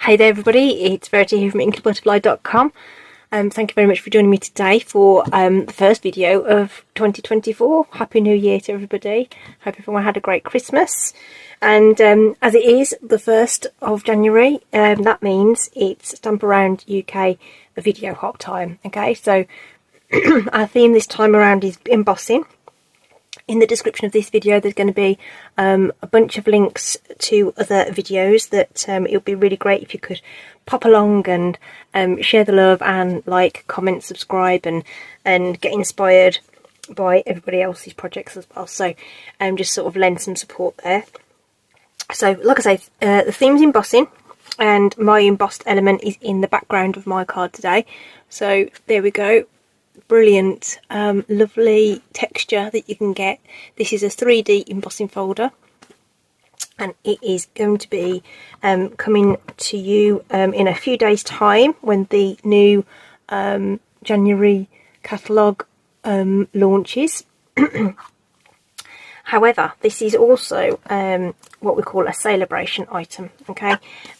Hey there everybody, it's Verity here from Inkybutterfly.com. Thank you very much for joining me today for the first video of 2024. Happy New Year to everybody. Hope everyone had a great Christmas. And as it is the 1st of January, that means it's Stamp Around UK video hop time. Okay, so our theme this time around is embossing. In the description of this video there's going to be a bunch of links to other videos that it would be really great if you could pop along and share the love and like, comment, subscribe and get inspired by everybody else's projects as well. So just sort of lend some support there. So like I say, the theme's embossing and my embossed element is in the background of my card today. So there we go. Brilliant, lovely texture that you can get. This is a 3D embossing folder and it is going to be coming to you in a few days time when the new January catalogue launches. However, this is also what we call a sale-a-bration item, okay,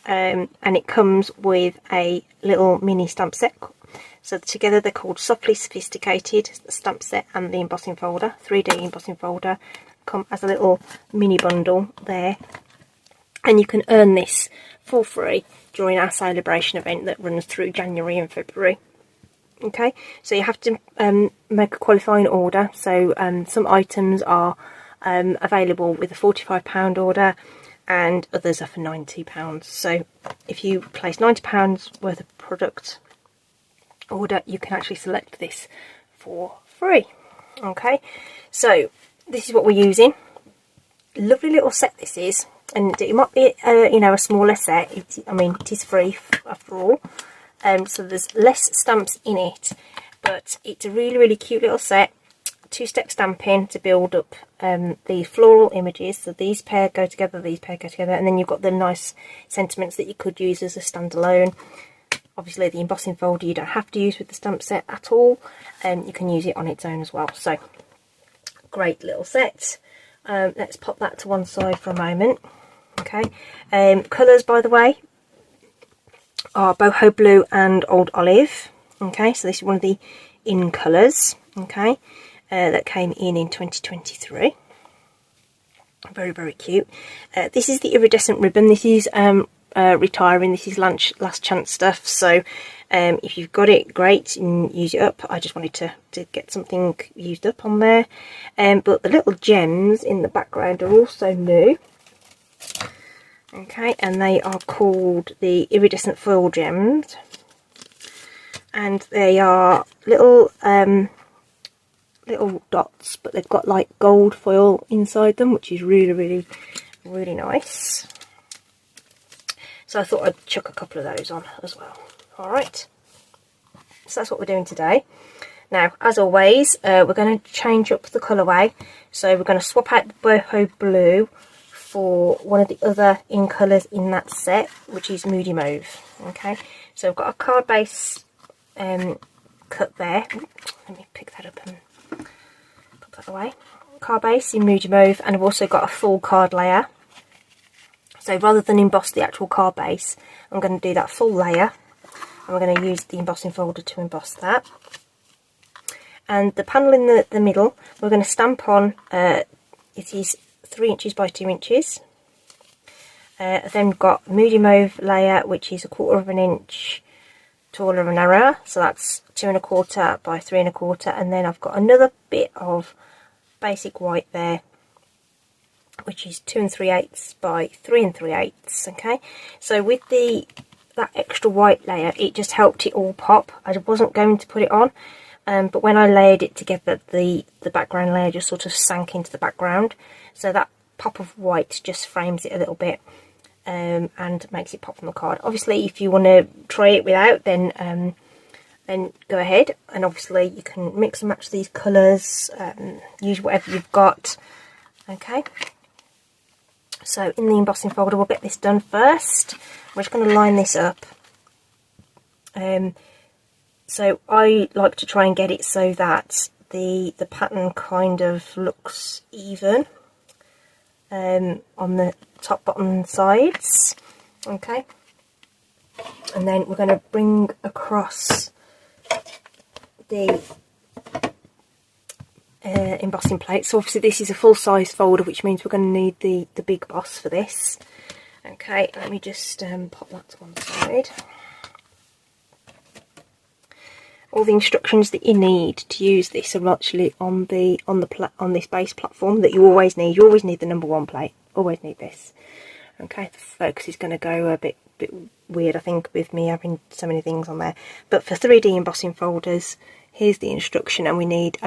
and it comes with a little mini stamp set. So together they're called Softly Sophisticated, the stamp set and the embossing folder, 3D embossing folder, come as a little mini bundle there. And you can earn this for free during our sale-a-bration event that runs through January and February. Okay, so you have to make a qualifying order. So some items are available with a £45 order and others are for £90. So if you place £90 worth of product order, you can actually select this for free. Okay, so this is what we're using. Lovely little set this is, and it might be you know, a smaller set. I mean, it is free after all, so there's less stamps in it, but it's a really cute little set. Two-step stamping to build up the floral images. So these pair go together, these pair go together, and then you've got the nice sentiments that you could use as a standalone. Obviously the embossing folder you don't have to use with the stamp set at all, and you can use it on its own as well. So great little set. Let's pop that to one side for a moment. Okay, colours by the way are boho blue and old olive. Okay, so this is one of the in colours, okay, that came in 2023. Very cute. This is the iridescent ribbon. This is retiring. This is last chance stuff, so if you've got it, great, and use it up. I just wanted to get something used up on there, but the little gems in the background are also new. Okay, and they are called the iridescent foil gems, and they are little little dots, but they've got like gold foil inside them, which is really nice. So I thought I'd chuck a couple of those on as well. Alright, so that's what we're doing today. Now, as always, we're going to change up the colourway. So we're going to swap out the boho blue for one of the other in colours in that set, which is Moody Mauve. Okay, so I've got a card base cut there. Let me pick that up and put that away. Card base in Moody Mauve, and I've also got a full card layer. So rather than emboss the actual card base, I'm going to do that full layer, and we're going to use the embossing folder to emboss that. And the panel in the middle, we're going to stamp on, it is 3 inches by 2 inches. Then we've got Moody Mauve layer, which is 1/4 of an inch taller and narrower, so that's 2 1/4 by 3 1/4, and then I've got another bit of basic white there, which is 2 3/8 by 3 3/8. Okay, so with that extra white layer, it just helped it all pop. I wasn't going to put it on, but when I layered it together, the background layer just sort of sank into the background, so that pop of white just frames it a little bit and makes it pop from the card. Obviously if you want to try it without, then go ahead, and obviously you can mix and match these colours, use whatever you've got. Okay, so in the embossing folder we'll get this done first. We're just going to line this up. So I like to try and get it so that the pattern kind of looks even on the top, bottom, sides. Okay, And then we're going to bring across the embossing plate. So obviously this is a full size folder, which means we're going to need the big boss for this. Okay, let me just pop that to one side. All the instructions that you need to use this are actually on this base platform that you always need. You always need the #1 plate. Always need this. Okay, the focus is going to go a bit weird, I think, with me having so many things on there. But for 3D embossing folders, here's the instruction, and we need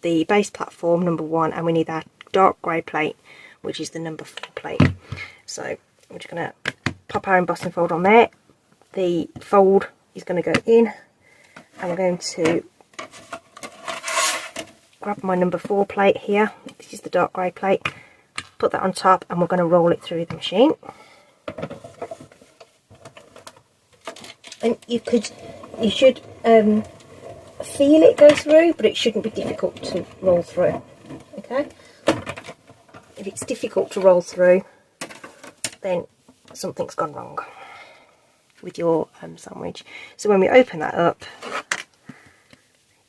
the base platform #1, and we need that dark grey plate, which is the #4 plate. So I'm just going to pop our embossing folder on there. The fold is going to go in, and we're going to grab my #4 plate here. This is the dark grey plate. Put that on top, and we're going to roll it through the machine. And you should feel it go through, but it shouldn't be difficult to roll through. Okay. If it's difficult to roll through, then something's gone wrong with your sandwich. So when we open that up,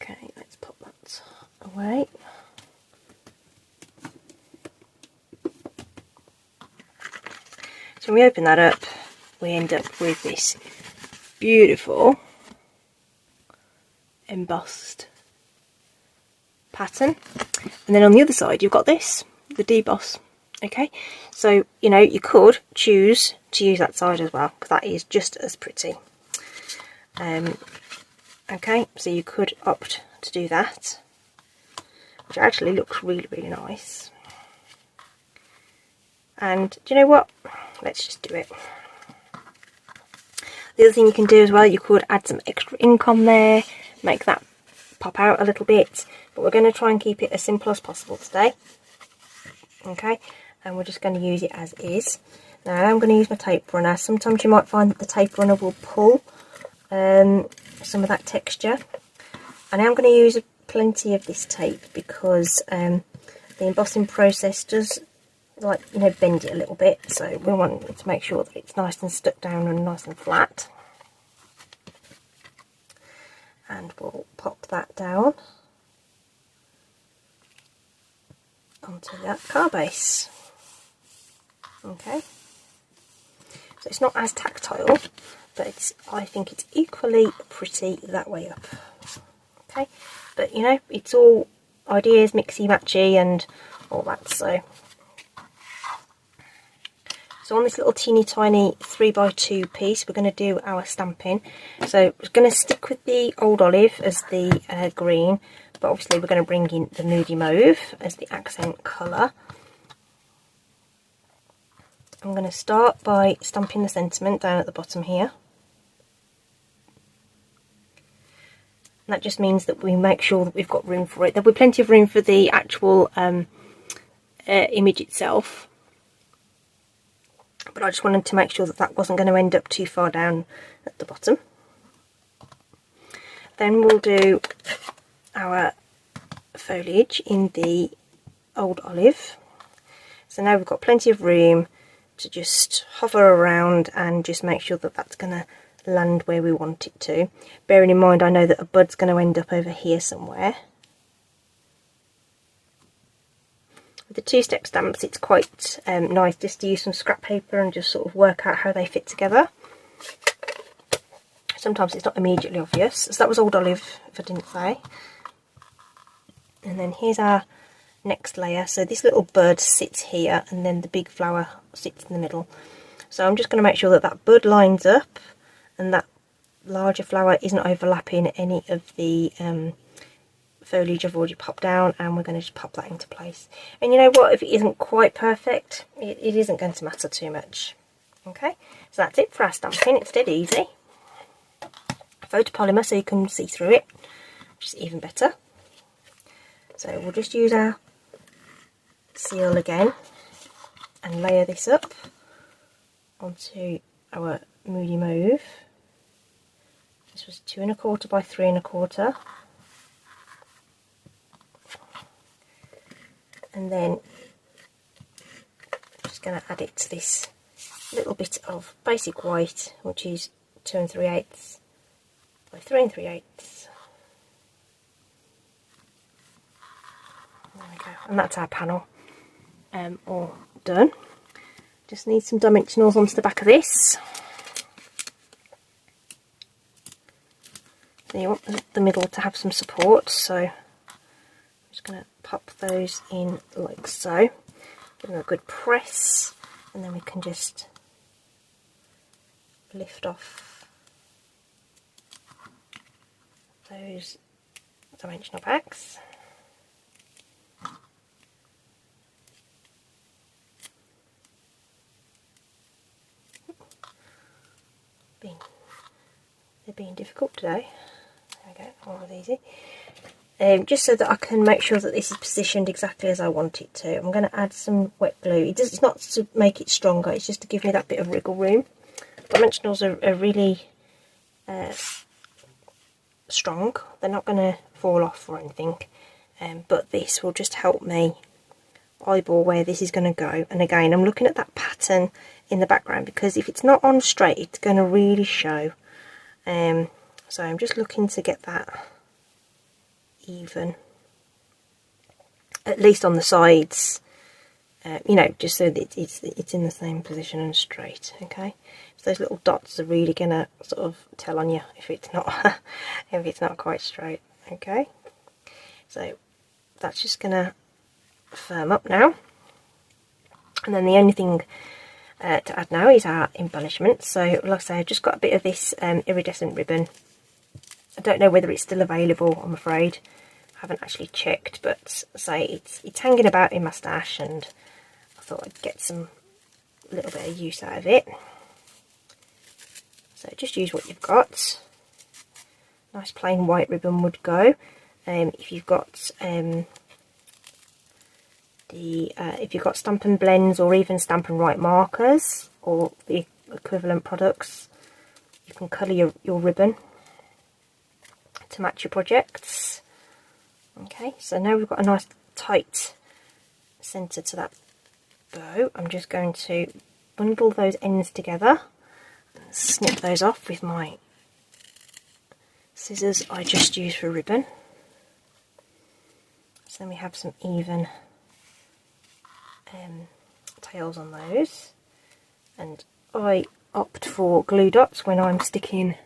okay, let's pop that away. So when we open that up, we end up with this beautiful embossed pattern. And then on the other side, you've got this, the deboss. Okay, so you know, you could choose to use that side as well, because that is just as pretty. Okay, so you could opt to do that, which actually looks really, really nice. And do you know what? Let's just do it. The other thing you can do as well, you could add some extra ink on there, make that pop out a little bit, but we're going to try and keep it as simple as possible today. Okay, and we're just going to use it as is. Now I'm going to use my tape runner. Sometimes you might find that the tape runner will pull some of that texture, and I'm going to use plenty of this tape because the embossing process does, like, you know, bend it a little bit, so we want to make sure that it's nice and stuck down and nice and flat. And we'll pop that down onto that card base. Okay, so it's not as tactile, but I think it's equally pretty that way up. Okay, but you know, it's all ideas, mixy matchy and all that. So on this little teeny tiny 3x2 piece, we're going to do our stamping. So we're going to stick with the old olive as the green, but obviously we're going to bring in the moody mauve as the accent colour. I'm going to start by stamping the sentiment down at the bottom here. And that just means that we make sure that we've got room for it. There'll be plenty of room for the actual image itself, but I just wanted to make sure that that wasn't going to end up too far down at the bottom. Then we'll do our foliage in the old olive. So now we've got plenty of room to just hover around and just make sure that that's going to land where we want it to. Bearing in mind, I know that a bud's going to end up over here somewhere. With the two-step stamps, it's quite nice just to use some scrap paper and just sort of work out how they fit together. Sometimes it's not immediately obvious. So that was old olive, if I didn't say. And then here's our next layer. So this little bud sits here, and then the big flower sits in the middle. So I'm just going to make sure that that bud lines up and that larger flower isn't overlapping any of the foliage I've already popped down, and we're going to just pop that into place. And you know what, if it isn't quite perfect, it isn't going to matter too much. Okay, so that's it for our stamping. It's dead easy. Photopolymer so you can see through it, which is even better. So we'll just use our seal again and layer this up onto our moody mauve. This was 2 1/4 by 3 1/4. And then I'm just going to add it to this little bit of basic white, which is 2 3/8 by 3 3/8. There we go, and that's our panel all done. Just need some dimensionals onto the back of this. So you want the middle to have some support, so I'm just going to pop those in like so. Give them a good press, and then we can just lift off those dimensional packs. They're being difficult today. There we go, all was easy. Just so that I can make sure that this is positioned exactly as I want it to, I'm going to add some wet glue. It's not to make it stronger, it's just to give me that bit of wriggle room. Dimensionals are really strong. They're not going to fall off or anything, but this will just help me eyeball where this is going to go. And again, I'm looking at that pattern in the background, because if it's not on straight, it's going to really show. So I'm just looking to get that even, at least on the sides, you know, just so that it's in the same position and straight. Okay, so those little dots are really gonna sort of tell on you if it's not if it's not quite straight. Okay, so that's just gonna firm up now, and then the only thing to add now is our embellishment. So like I say, I've just got a bit of this iridescent ribbon. I don't know whether it's still available, I'm afraid. I haven't actually checked, but say it's hanging about in my stash, and I thought I'd get a little bit of use out of it. So just use what you've got. Nice plain white ribbon would go. If you've got if you've got Stampin' Blends or even Stampin' Write markers or the equivalent products, you can colour your ribbon to match your projects. Okay, so now we've got a nice tight centre to that bow. I'm just going to bundle those ends together and snip those off with my scissors I just used for ribbon. So then we have some even tails on those, and I opt for glue dots when I'm sticking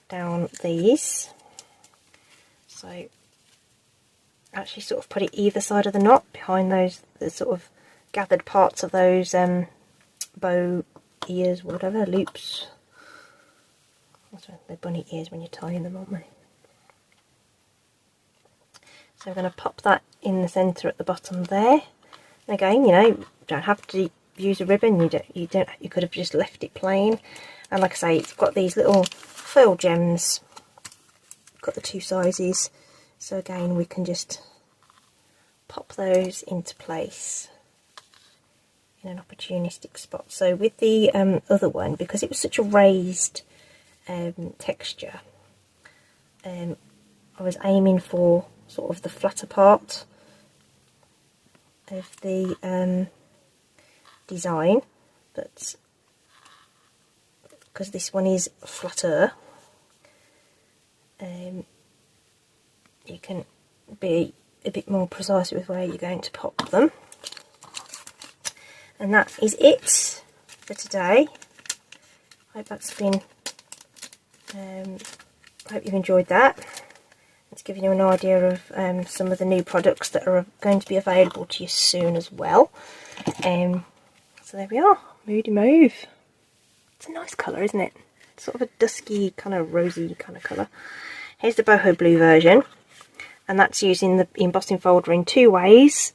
down these. So actually sort of put it either side of the knot, behind those, the sort of gathered parts of those bow ears, whatever, loops. They're bunny ears when you're tying them, aren't they? So we're going to pop that in the centre at the bottom there. And again, you know, you don't have to use a ribbon. You could have just left it plain. And like I say, it's got these little foil gems. Got the two sizes. So again, we can just pop those into place in an opportunistic spot. So with the other one, because it was such a raised texture, I was aiming for sort of the flatter part of the design, but because this one is flatter, you can be a bit more precise with where you're going to pop them. And that is it for today. I hope that's been I hope you've enjoyed that. It's giving you an idea of some of the new products that are going to be available to you soon as well. So there we are, Moody Mauve. It's a nice colour, isn't it? It's sort of a dusky, kind of rosy kind of colour. Here's the boho blue version, and that's using the embossing folder in two ways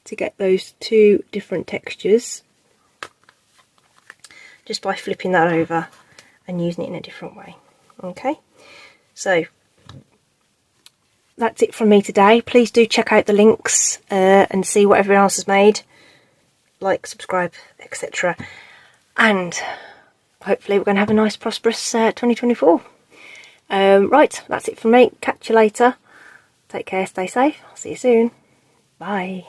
to get those two different textures, just by flipping that over and using it in a different way. Okay, so that's it from me today. Please do check out the links and see what everyone else has made. Like, subscribe, etc. And hopefully we're going to have a nice prosperous 2024. Right, that's it from me. Catch you later. Take care, stay safe. I'll see you soon. Bye.